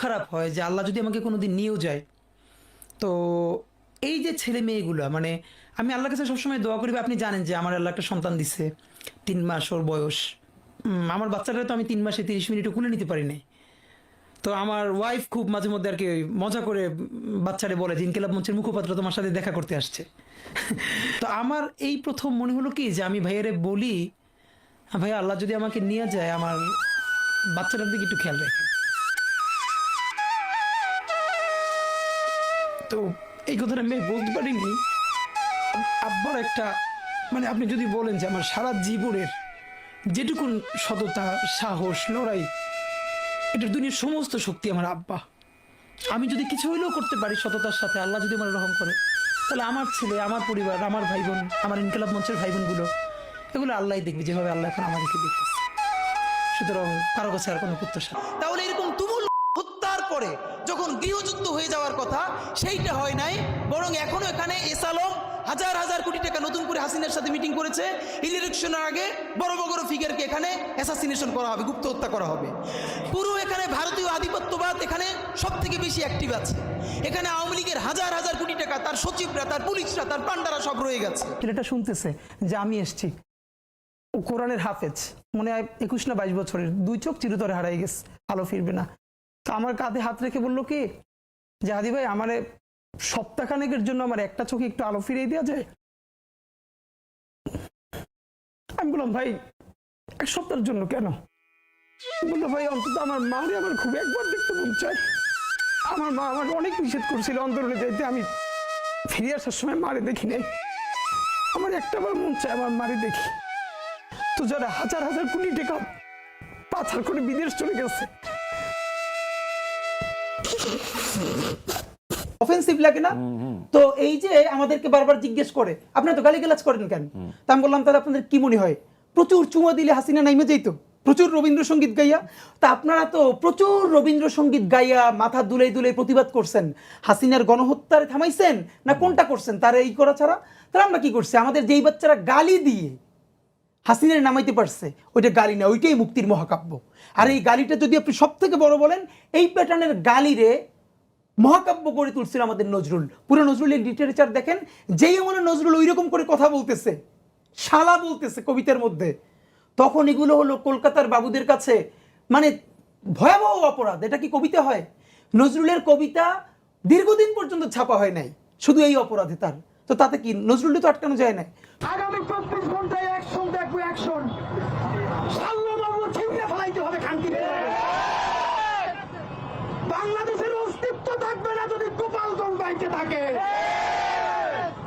খারাপ হয় যে আল্লাহ যদি আমাকে কোনোদিন নিয়েও যায়, তো এই যে ছেলে মেয়েগুলো, মানে আমি আল্লাহর কাছে সবসময় দোয়া করি। আপনি জানেন যে আমার আল্লাহ একটা সন্তান দিচ্ছে, 3 মাস ওর বয়স। আমার বাচ্চাটা তো আমি 3 মাসে 30 মিনিটও কুলে নিতে পারি নাই। তো আমার ওয়াইফ খুব মাঝে মধ্যে আর কি মজা করে বাচ্চারে বলে যে ইনকিলাব মঞ্চের মুখপাত্র তোমার সাথে দেখা করতে আসছে। তো আমার এই প্রথম মনে হলো কি যে আমি ভাইয়ারে বলি, ভাইয়া আল্লাহ যদি আমাকে নিয়ে যায় আমার বাচ্চাটার দিকে একটু খেয়াল রাখেন। তো এই কথাটা আমি বলতে পারিনি। আব্বার একটা মানে আপনি যদি বলেন যে আমার সারা জীবনের যেটুকুন সততা, সাহস, লড়াই, এটার দুনিয়ার সমস্ত শক্তি আমার আব্বা। আমি যদি কিছু হইলেও করতে পারি সততার সাথে, আল্লাহ যদি আমার রহম করে, তাহলে আমার ছেলে, আমার পরিবার, আমার ভাই বোন, আমার ইনকিলাব মঞ্চের ভাই বোনগুলো, এগুলো আল্লাহই দেখবে যেভাবে আল্লাহ এখন আমাদেরকে দেখতেছে। সুতরাং কারো কাছে আর কোনো প্রত্যাশা। তাহলে এরকম তুমুল হত্যার পরে যখন গৃহযুদ্ধ হয়ে যাওয়ার কথা, সেইটা হয় নাই, বরং এখনো এখানে এস আলম হাজার হাজার কোটি টাকা নতুন করে হাসিনার সাথে মিটিং করেছে। ইলেকশনের আগে বড় বড় ফিগারকে এখানে অ্যাসাসিনেশন করা হবে, গুপ্ত হত্যা করা হবে। পুরো এখানে ভারতীয় আধিপত্যবাদ এখানে সব থেকে বেশি অ্যাক্টিভ আছে। এখানে আওয়ামী লীগের হাজার হাজার কোটি টাকা, তার সচিবরা, তার পুলিশরা, তার পান্ডারা সব রয়ে গেছে। ছেলেটা শুনতেছে যে আমি এসছি, ও কোরআনের হাফেজ, মনে হয় 21 না 22 বছরের, 2 চোখ চিরতরে হারাই গেছে, আলো ফিরবে না। তো আমার কাঁধে হাত রেখে বললো কি যে হাদি ভাই আমারে সপ্তাহখানেকের জন্য আমার একটা চোখে একটু আলো ফিরিয়ে দেওয়া যায়। আমি বললাম ভাই 1 সপ্তাহের জন্য কেন? বললো ভাই অন্তত আমার মারে আমার খুব একবার দেখতে মন চায়। আমার মা আমাকে অনেক নিষেধ করছিল অন্তরণে যাইতে, আমি ফিরে আসার সময় মারে দেখি নাই। আমার একটাবার মন চায় আমার মারে দেখি। তো যারা হাজার হাজার কোটি টাকা পাচার করে বিদেশ চলে গেছে, অফেন্সিভ লাগে না? তো এই যে আমাদেরকে বারবার জিজ্ঞেস করে আপনারা তো গালিগালাজ করেন কেন, তা আমি বললাম তাহলে আপনাদের কি মনে হয় প্রচুর চুমা দিলে হাসিনা নাইমে যেত, প্রচুর রবীন্দ্রসঙ্গীত গাইয়া? তা আপনারা তো প্রচুর রবীন্দ্রসঙ্গীত গাইয়া মাথা দুলাই দুলাই প্রতিবাদ করছেন, হাসিনার গণহত্যার থামাইছেন না কোনটা করছেন? তারা এই করা ছাড়া তারা আমরা কি করছি? আমাদের যেই বাচ্চারা গালি দিয়ে হাসিনার নামাইতে পারছে, ওইটা গালি না, ওইটাই মুক্তির মহাকাব্য। আর এই গালিটা যদি আপনি সব থেকে বড় বলেন, এই প্যাটার্নের গালিরে মহাকাব্য করে তুলছিল আমাদের নজরুল। পুরো নজরুলের লিটারেচার দেখেন, যেই মনে নজরুল ওই রকম করে কথা বলতেছে, শালা বলতেছে কবিতার মধ্যে, তখন এগুলো হলো কলকাতার বাবুদের কাছে মানে ভয়াবহ অপরাধ। এটা কি কবিতা হয়? নজরুলের কবিতা দীর্ঘদিন পর্যন্ত ছাপা হয় নাই শুধু এই অপরাধে তার। তো তাতে কি নজরুল তো আটকানো যায় না? আগামী 24 ঘন্টায় অ্যাকশন দেখবো, অ্যাকশন। সাল্লাল্লাহু ছিন্নে ফেলাইতে হবে খানকির। বাংলাদেশের অস্তিত্ব থাকবে না যদি গোপালগঞ্জ বাইতে থাকে।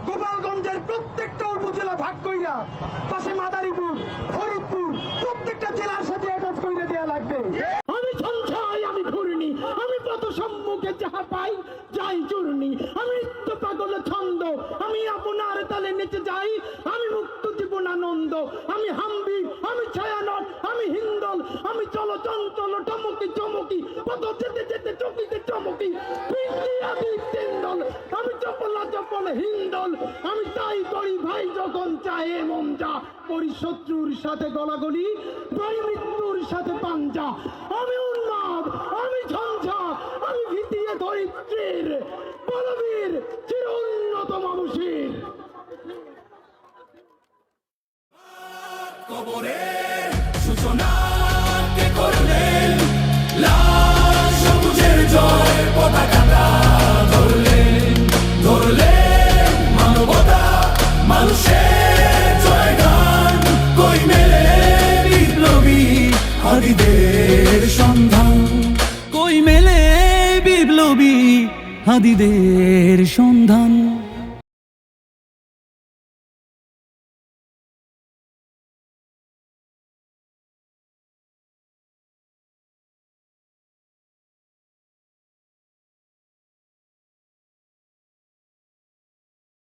গোপালগঞ্জের প্রত্যেকটা উপজেলা ভাগ কইরা, পাশে মাদারীপুর, ফরিদপুর, প্রত্যেকটা জেলার সাথে অ্যাটাচ কইরা দেয়া লাগবে। আমি সঞ্চয়, আমি ঘূর্ণি, আমি পথ সম্মুখে যাহা পাই যাই চূর্ণি, আমি নিত্য পাগল ছন্দ, আমি আপনার তালে নেচে যাই, আমি মুক্ত জীবন আনন্দ, আমি হাম্বি, আমি ছায়ানট, আমি হিন্দল, আমি চলো চঞ্চল টমকি চমকি, পথ যেতে যেতে চকিতে চমকি, আমি তিনদল, আমি চপলা চপল হিন্দল, আমি তাই করি ভাই যখন চাহে মন যা, করি শত্রুর সাথে গলাগলি, করি মৃত্যুর সাথে পাঞ্জা, আমি উন্মাদ, আমি ঝঞ্ঝা, আমি ভিতিয়ে ধরিত্রীর বলবীর চির উন্নত মানুষের। কবরের সূচনা কে করলেন, লাল সবুজের জয় পতাকাটা ধরলেন, ধরলেন মানবতা মানুষের জয়গান, কই মেলে বিপ্লবী হাদিদের সন্ধান, কই মেলে বিপ্লবী হাদিদের সন্ধান।